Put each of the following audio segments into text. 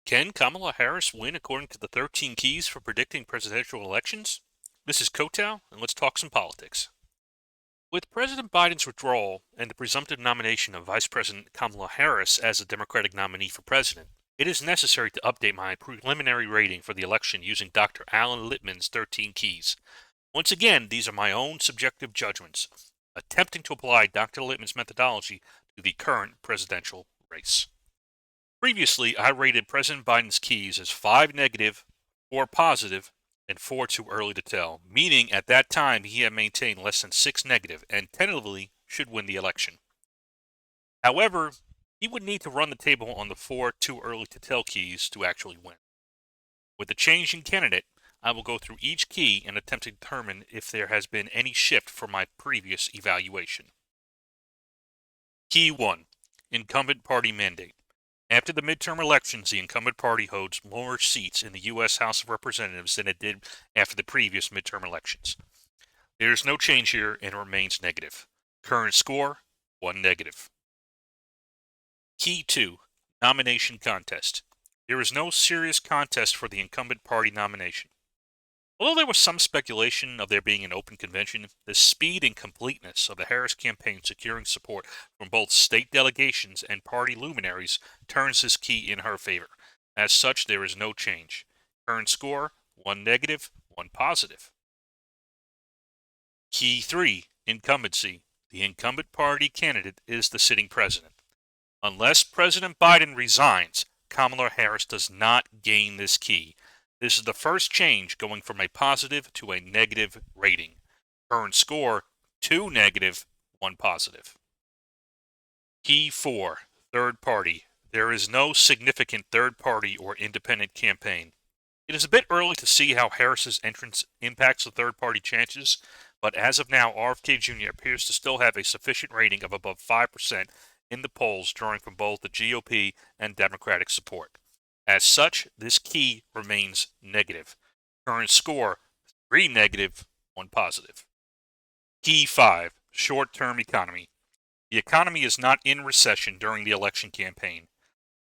Can Kamala Harris win according to the 13 keys for predicting presidential elections? This is Kotow, and let's talk some politics. With President Biden's withdrawal and the presumptive nomination of Vice President Kamala Harris as the Democratic nominee for president, it is necessary to update my preliminary rating for the election using Dr. Allan Lichtman's 13 keys. Once again, these are my own subjective judgments, attempting to apply Dr. Lichtman's methodology to the current presidential race. Previously, I rated President Biden's keys as 5 negative, 4 positive, and 4 too early to tell, meaning at that time he had maintained less than 6 negative and tentatively should win the election. However, he would need to run the table on the 4 too early to tell keys to actually win. With the changing candidate, I will go through each key and attempt to determine if there has been any shift from my previous evaluation. Key 1. Incumbent Party Mandate. After the midterm elections, the incumbent party holds more seats in the U.S. House of Representatives than it did after the previous midterm elections. There is no change here and it remains negative. Current score, 1 negative. Key 2. Nomination Contest. There is no serious contest for the incumbent party nomination. Although there was some speculation of there being an open convention, the speed and completeness of the Harris campaign securing support from both state delegations and party luminaries turns this key in her favor. As such, there is no change. Current score, 1 negative, 1 positive. Key 3. Incumbency. The incumbent party candidate is the sitting president. Unless President Biden resigns, Kamala Harris does not gain this key. This is the first change going from a positive to a negative rating. Current score, 2 negative, 1 positive. Key 4. Third party. There is no significant third party or independent campaign. It is a bit early to see how Harris's entrance impacts the third party chances, but as of now, RFK Jr. appears to still have a sufficient rating of above 5% in the polls, drawing from both the GOP and Democratic support. As such, this key remains negative. Current score, 3 negative, 1 positive. Key 5. Short-term economy. The economy is not in recession during the election campaign.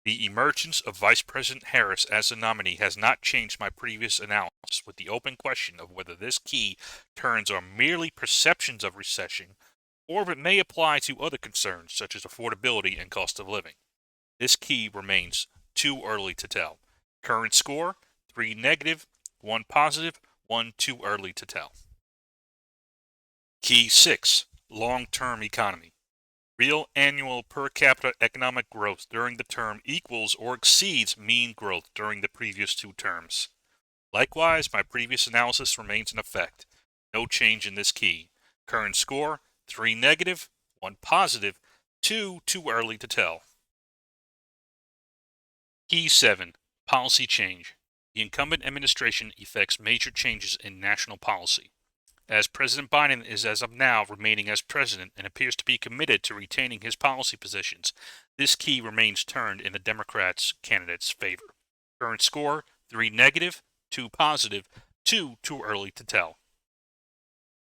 The emergence of Vice President Harris as the nominee has not changed my previous analysis, with the open question of whether this key turns on merely perceptions of recession or if it may apply to other concerns such as affordability and cost of living. This key remains too early to tell. Current score, 3 negative, 1 positive, 1 too early to tell. Key 6. Long-term economy. Real annual per capita economic growth during the term equals or exceeds mean growth during the previous 2 terms. Likewise, my previous analysis remains in effect. No change in this key. Current score, 3 negative, 1 positive, 2 too early to tell. Key 7. Policy change. The incumbent administration effects major changes in national policy. As President Biden is as of now remaining as president and appears to be committed to retaining his policy positions, this key remains turned in the Democrats' candidate's favor. Current score, 3 negative, 2 positive, 2 too early to tell.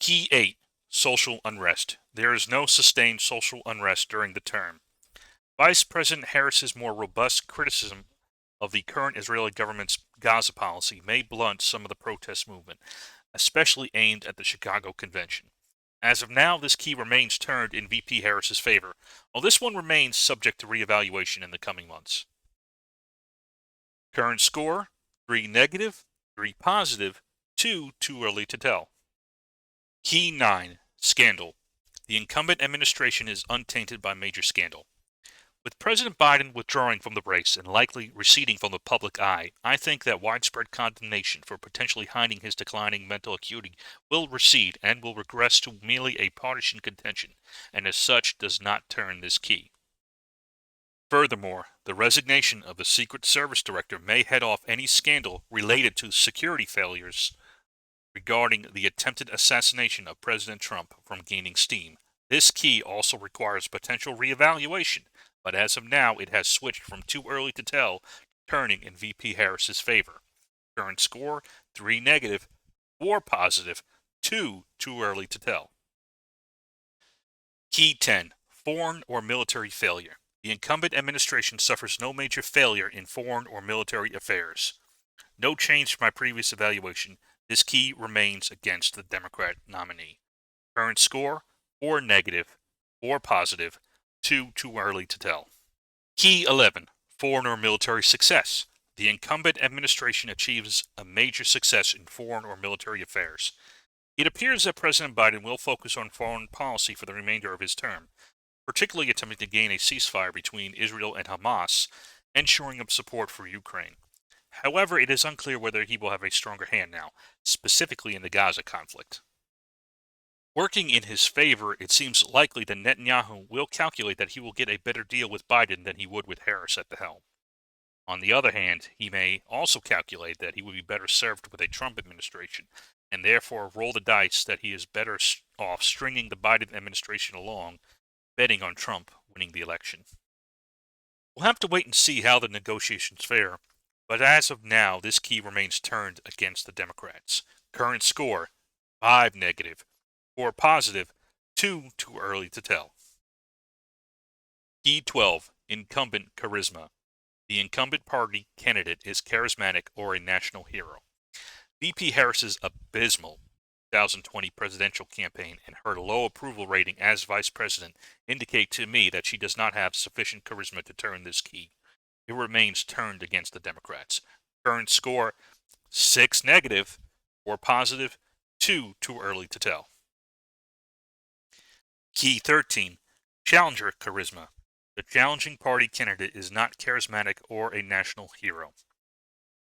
Key 8. Social unrest. There is no sustained social unrest during the term. Vice President Harris's more robust criticism of the current Israeli government's Gaza policy may blunt some of the protest movement, especially aimed at the Chicago Convention. As of now, this key remains turned in VP Harris's favor, while this one remains subject to reevaluation in the coming months. Current score, 3 negative, 3 positive, 2 too early to tell. Key 9. Scandal. The incumbent administration is untainted by major scandal. With President Biden withdrawing from the race and likely receding from the public eye, I think that widespread condemnation for potentially hiding his declining mental acuity will recede and will regress to merely a partisan contention, and as such does not turn this key. Furthermore, the resignation of the Secret Service Director may head off any scandal related to security failures regarding the attempted assassination of President Trump from gaining steam. This key also requires potential reevaluation, but as of now it has switched from too early to tell, turning in VP Harris's favor. Current score, 3 negative, 4 positive, 2 too early to tell. Key 10. Foreign or military failure. The incumbent administration suffers no major failure in foreign or military affairs. No change from my previous evaluation. This key remains against the Democrat nominee. Current score, 4 negative, 4 positive, 2 too early to tell. Key 11, foreign or military success. The incumbent administration achieves a major success in foreign or military affairs. It appears that President Biden will focus on foreign policy for the remainder of his term, particularly attempting to gain a ceasefire between Israel and Hamas and shoring up support for Ukraine. However, it is unclear whether he will have a stronger hand now, specifically in the Gaza conflict. Working in his favor, it seems likely that Netanyahu will calculate that he will get a better deal with Biden than he would with Harris at the helm. On the other hand, he may also calculate that he would be better served with a Trump administration, and therefore roll the dice that he is better off stringing the Biden administration along, betting on Trump winning the election. We'll have to wait and see how the negotiations fare, but as of now, this key remains turned against the Democrats. Current score, 5 negative, 4 positive, 2 too early to tell. Key 12, Incumbent Charisma. The incumbent party candidate is charismatic or a national hero. VP Harris's abysmal 2020 presidential campaign and her low approval rating as vice president indicate to me that she does not have sufficient charisma to turn this key. It remains turned against the Democrats. Current score, 6 negative, 4 positive, 2 too early to tell. Key 13, Challenger Charisma. The challenging party candidate is not charismatic or a national hero.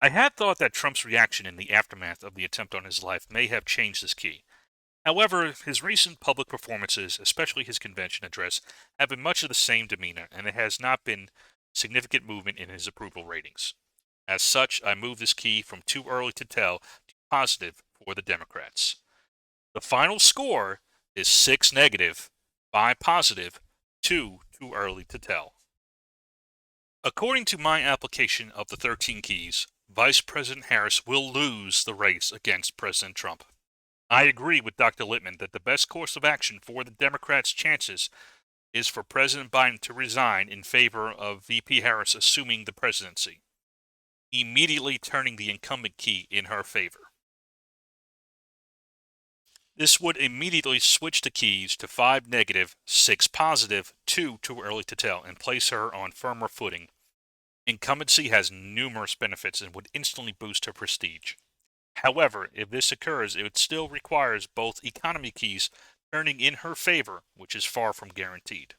I had thought that Trump's reaction in the aftermath of the attempt on his life may have changed this key. However, his recent public performances, especially his convention address, have been much of the same demeanor, and there has not been significant movement in his approval ratings. As such, I move this key from too early to tell to positive for the Democrats. The final score is 6 negative, 5 positive, 2 too early to tell. According to my application of the 13 keys, Vice President Harris will lose the race against President Trump. I agree with Dr. Lichtman that the best course of action for the Democrats' chances is for President Biden to resign in favor of VP Harris assuming the presidency, immediately turning the incumbent key in her favor. This would immediately switch the keys to 5 negative, 6 positive, 2 too early to tell, and place her on firmer footing. Incumbency has numerous benefits and would instantly boost her prestige. However, if this occurs, it still requires both economy keys turning in her favor, which is far from guaranteed.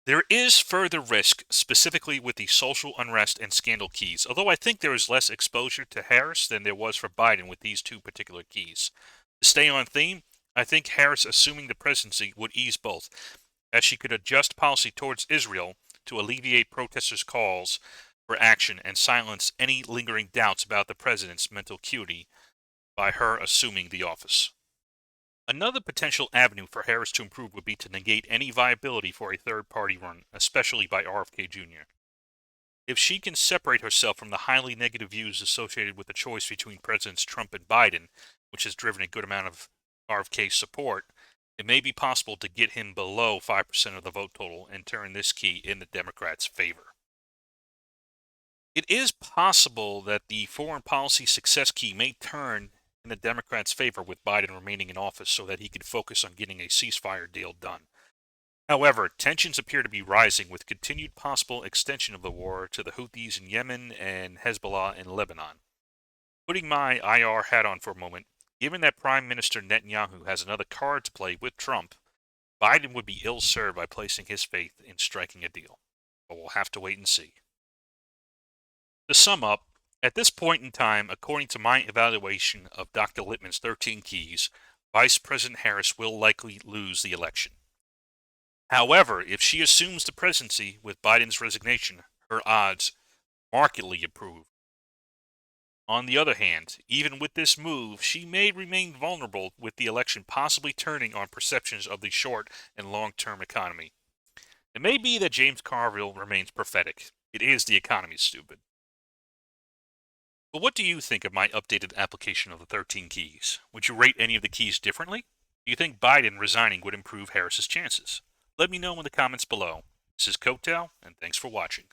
There is further risk, specifically with the social unrest and scandal keys, although I think there is less exposure to Harris than there was for Biden with these two particular keys. To stay on theme, I think Harris assuming the presidency would ease both, as she could adjust policy towards Israel to alleviate protesters' calls for action and silence any lingering doubts about the president's mental acuity by her assuming the office. Another potential avenue for Harris to improve would be to negate any viability for a third-party run, especially by RFK Jr. If she can separate herself from the highly negative views associated with the choice between Presidents Trump and Biden, which has driven a good amount of RFK's support, it may be possible to get him below 5% of the vote total and turn this key in the Democrats' favor. It is possible that the foreign policy success key may turn in the Democrats' favor with Biden remaining in office so that he could focus on getting a ceasefire deal done. However, tensions appear to be rising with continued possible extension of the war to the Houthis in Yemen and Hezbollah in Lebanon. Putting my IR hat on for a moment, given that Prime Minister Netanyahu has another card to play with Trump, Biden would be ill-served by placing his faith in striking a deal. But we'll have to wait and see. To sum up, at this point in time, according to my evaluation of Dr. Lichtman's 13 keys, Vice President Harris will likely lose the election. However, if she assumes the presidency with Biden's resignation, her odds markedly improve. On the other hand, even with this move, she may remain vulnerable with the election possibly turning on perceptions of the short and long-term economy. It may be that James Carville remains prophetic. It is the economy, stupid. But what do you think of my updated application of the 13 keys? Would you rate any of the keys differently? Do you think Biden resigning would improve Harris's chances? Let me know in the comments below. This is Kotal, and thanks for watching.